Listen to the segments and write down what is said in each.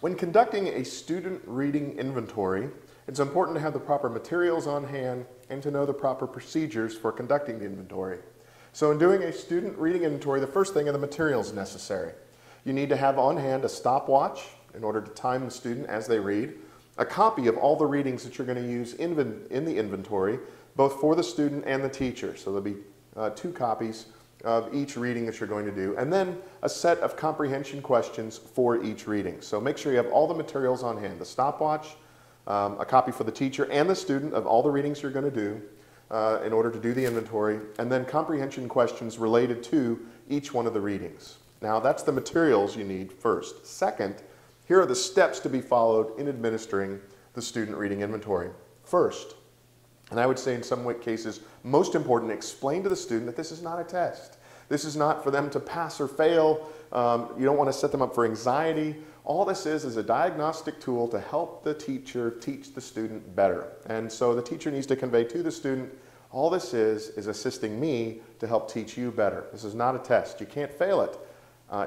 When conducting a student reading inventory, it's important to have the proper materials on hand and to know the proper procedures for conducting the inventory. So in doing a student reading inventory, the first thing are the materials necessary. You need to have on hand a stopwatch in order to time the student as they read, a copy of all the readings that you're going to use in the inventory, both for the student and the teacher. So there'll be 2 copies of each reading that you're going to do, and then a set of comprehension questions for each reading. So make sure you have all the materials on hand, the stopwatch, a copy for the teacher and the student of all the readings you're going to do in order to do the inventory, and then comprehension questions related to each one of the readings. Now that's the materials you need first. Second, here are the steps to be followed in administering the student reading inventory. First, and I would say in some cases, most important, explain to the student that this is not a test. This is not for them to pass or fail. You don't want to set them up for anxiety. All this is a diagnostic tool to help the teacher teach the student better. And so the teacher needs to convey to the student, all this is assisting me to help teach you better. This is not a test. You can't fail it.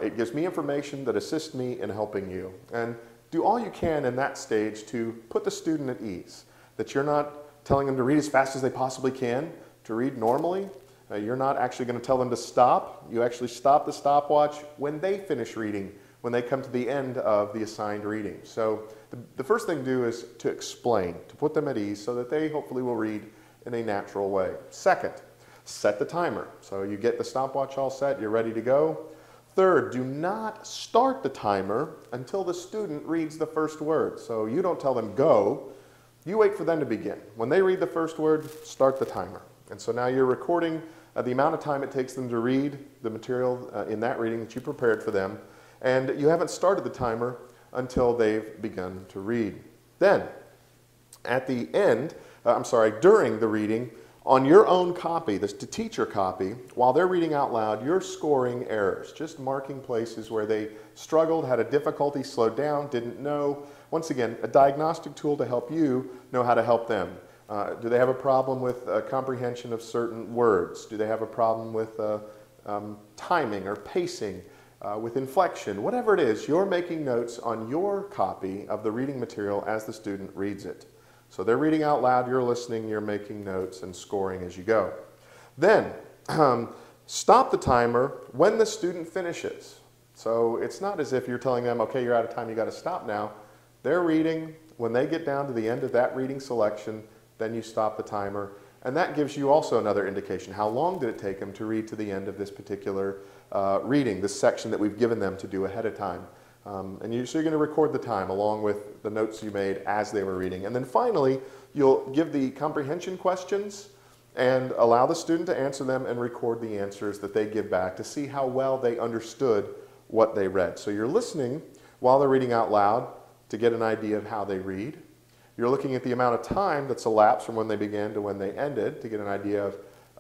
It gives me information that assists me in helping you. And do all you can in that stage to put the student at ease, that you're not telling them to read as fast as they possibly can, to read normally. You're not actually going to tell them to stop. You actually stop the stopwatch when they finish reading, when they come to the end of the assigned reading. So the first thing to do is to explain, to put them at ease so that they hopefully will read in a natural way. Second, set the timer. So you get the stopwatch all set, you're ready to go. Third, do not start the timer until the student reads the first word. So you don't tell them go. You wait for them to begin. When they read the first word, start the timer. And so now you're recording the amount of time it takes them to read the material in that reading that you prepared for them, and you haven't started the timer until they've begun to read. Then, at the end, during the reading, on your own copy, the teacher copy, while they're reading out loud, you're scoring errors, just marking places where they struggled, had a difficulty, slowed down, didn't know. Once again, a diagnostic tool to help you know how to help them. Do they have a problem with comprehension of certain words? Do they have a problem with timing or pacing, with inflection? Whatever it is, you're making notes on your copy of the reading material as the student reads it. So they're reading out loud, you're listening, you're making notes and scoring as you go. Then, stop the timer when the student finishes. So it's not as if you're telling them, okay, you're out of time, you got to stop now. They're reading. When they get down to the end of that reading selection, then you stop the timer. And that gives you also another indication. How long did it take them to read to the end of this particular reading, this section that we've given them to do ahead of time? So you're going to record the time along with the notes you made as they were reading. And then finally, you'll give the comprehension questions and allow the student to answer them and record the answers that they give back to see how well they understood what they read. So you're listening while they're reading out loud to get an idea of how they read. You're looking at the amount of time that's elapsed from when they began to when they ended to get an idea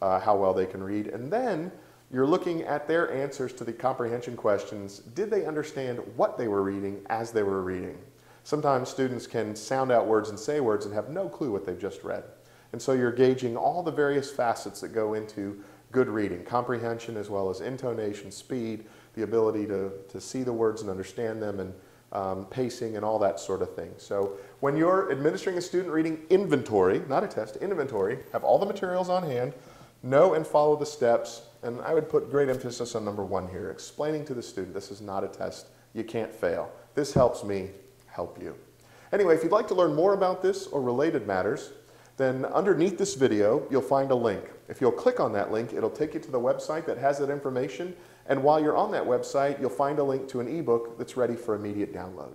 of how well they can read. And then you're looking at their answers to the comprehension questions. Did they understand what they were reading as they were reading? Sometimes students can sound out words and say words and have no clue what they've just read. And so you're gauging all the various facets that go into good reading, comprehension as well as intonation, speed, the ability to see the words and understand them, and pacing and all that sort of thing. So when you're administering a student reading inventory, not a test, inventory, have all the materials on hand, know and follow the steps, and I would put great emphasis on number 1 here, explaining to the student this is not a test, you can't fail. This helps me help you. Anyway, if you'd like to learn more about this or related matters, then underneath this video you'll find a link. If you'll click on that link, it'll take you to the website that has that information. And while you're on that website, you'll find a link to an ebook that's ready for immediate download.